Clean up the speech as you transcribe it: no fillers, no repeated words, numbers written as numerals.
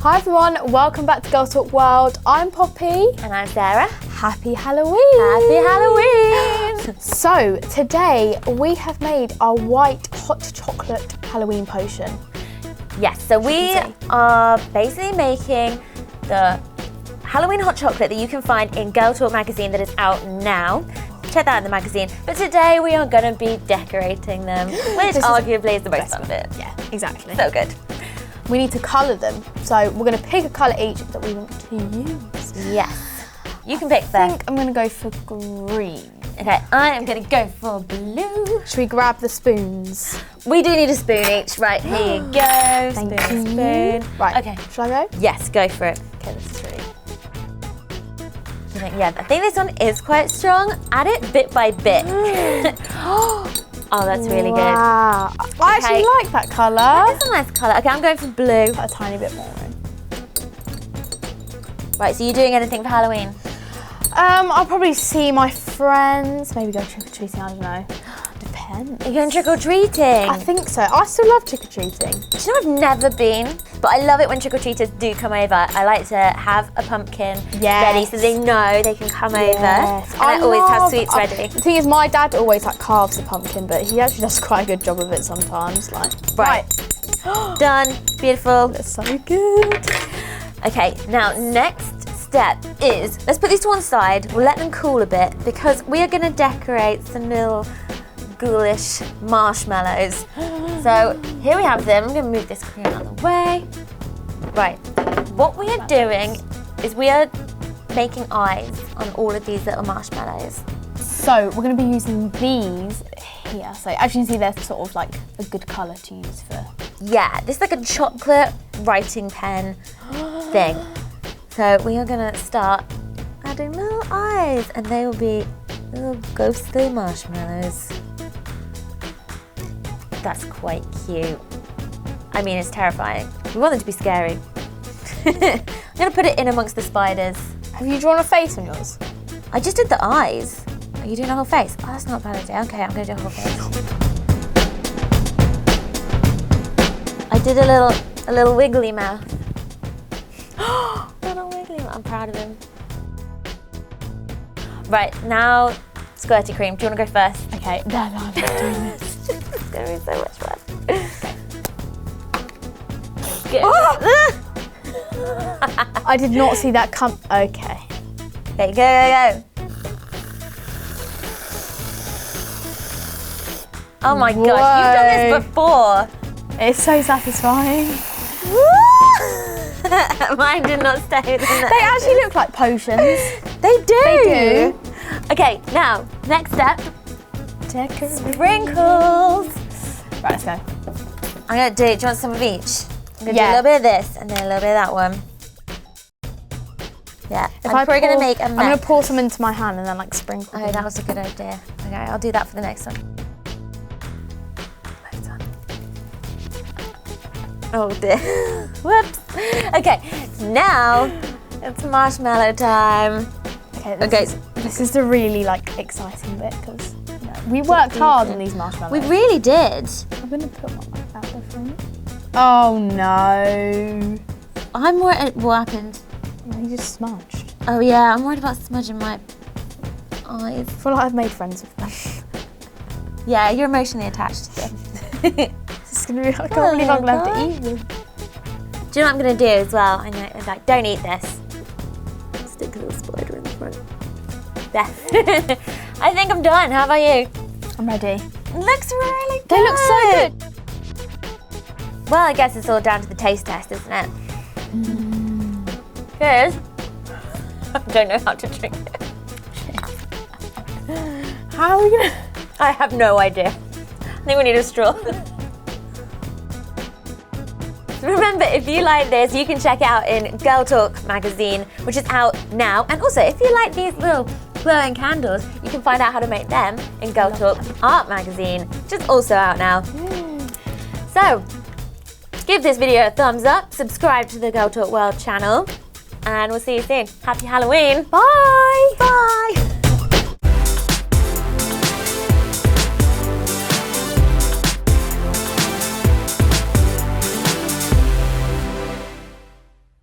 Hi everyone, welcome back to Girl Talk World. I'm Poppy. And I'm Sarah. Happy Halloween! Happy Halloween! So today we have made our white hot chocolate Halloween potion. Yes, so we are basically making the Halloween hot chocolate that you can find in Girl Talk magazine that is out now. Check that out in the magazine. But today we are going to be decorating them, which arguably is the most fun bit. Yeah, exactly. So good. We need to colour them, so we're going to pick a colour each that we want to use. Yes. You can pick I think I'm going to go for green. Okay, I am going to go for blue. Should we grab the spoons? We do need a spoon each. Right, here you go. Thank spoon, you. spoon. Right, okay. Shall I go? Yes, go for it. Okay, this is really... Yeah, I think this one is quite strong. Add it bit by bit. Oh, that's really good. Wow. I actually like that colour. That is a nice colour. Okay, I'm going for blue. Put a tiny bit more in. Right, so you doing anything for Halloween? I'll probably see my friends. Maybe go trick-or-treating, I don't know. Depends. Are you going trick-or-treating? I think so. I still love trick-or-treating. Do you know I've never been, but I love it when trick-or-treaters do come over. I like to have a pumpkin ready so they know they can come over. And I always have sweets ready. The thing is, my dad always carves the pumpkin, but he actually does quite a good job of it sometimes. Right. Done. Beautiful. That's so good. Okay, now next step is, let's put these to one side. We'll let them cool a bit because we are going to decorate some little ghoulish marshmallows. So here we have them. I'm going to move this cream out of the way. Right, what we are doing is we are making eyes on all of these little marshmallows. So we're going to be using these here. So as you can see, they're sort of like a good colour to use for... Yeah, this is like a chocolate writing pen thing. So we are going to start adding little eyes and they will be little ghostly marshmallows. That's quite cute. I mean, it's terrifying. We want them to be scary. I'm going to put it in amongst the spiders. Have you drawn a face on yours? I just did the eyes. Are you doing a whole face? Oh, that's not a bad idea. Okay, I'm going to do a whole face. I did a little wiggly mouth. Little wiggly mouth. I'm proud of him. Right, now squirty cream. Do you want to go first? Okay, no, I'm not doing this. It's going to be so much fun. Okay. Oh! I did not see that come. Okay. Okay, go. Oh my gosh, you've done this before. It's so satisfying. Mine did not stay within that. They actually look like potions. They do. They do. Okay, now, next step. Sprinkles. Right, let's go. I'm going to do you want some of each? I'm going to do a little bit of this and then a little bit of that one. Yeah, I'm probably going to make a mess. I'm going to pour some into my hand and then like sprinkle. Oh, that was a good idea. Okay, I'll do that for the next one. Oh dear. Whoops. Okay, now it's marshmallow time. Okay, this is the really like exciting bit because we worked hard on these marshmallows. We really did. I'm gonna put one like that there for me. Oh no. I'm worried. What happened? You just smudged. Oh yeah, I'm worried about smudging my eyes. I feel like I've made friends with them. Yeah, you're emotionally attached to them. It's gonna be like, I can't believe I'm gonna have to eat them. Do you know what I'm gonna do as well? I know, it's like, don't eat this. Stick a little spider in the front. There. I think I'm done. How about you? I'm ready. It looks really good. They look so good. Well, I guess it's all down to the taste test, isn't it? Good. I don't know how to drink it. How are we gonna? I have no idea. I think we need a straw. Remember, if you like this, you can check it out in Girl Talk magazine, which is out now. And also, if you like these little glowing candles, you can find out how to make them in Girl Talk art magazine, which is also out now. So, give this video a thumbs up, subscribe to the Girl Talk World channel, and we'll see you soon. Happy Halloween. Bye. Bye.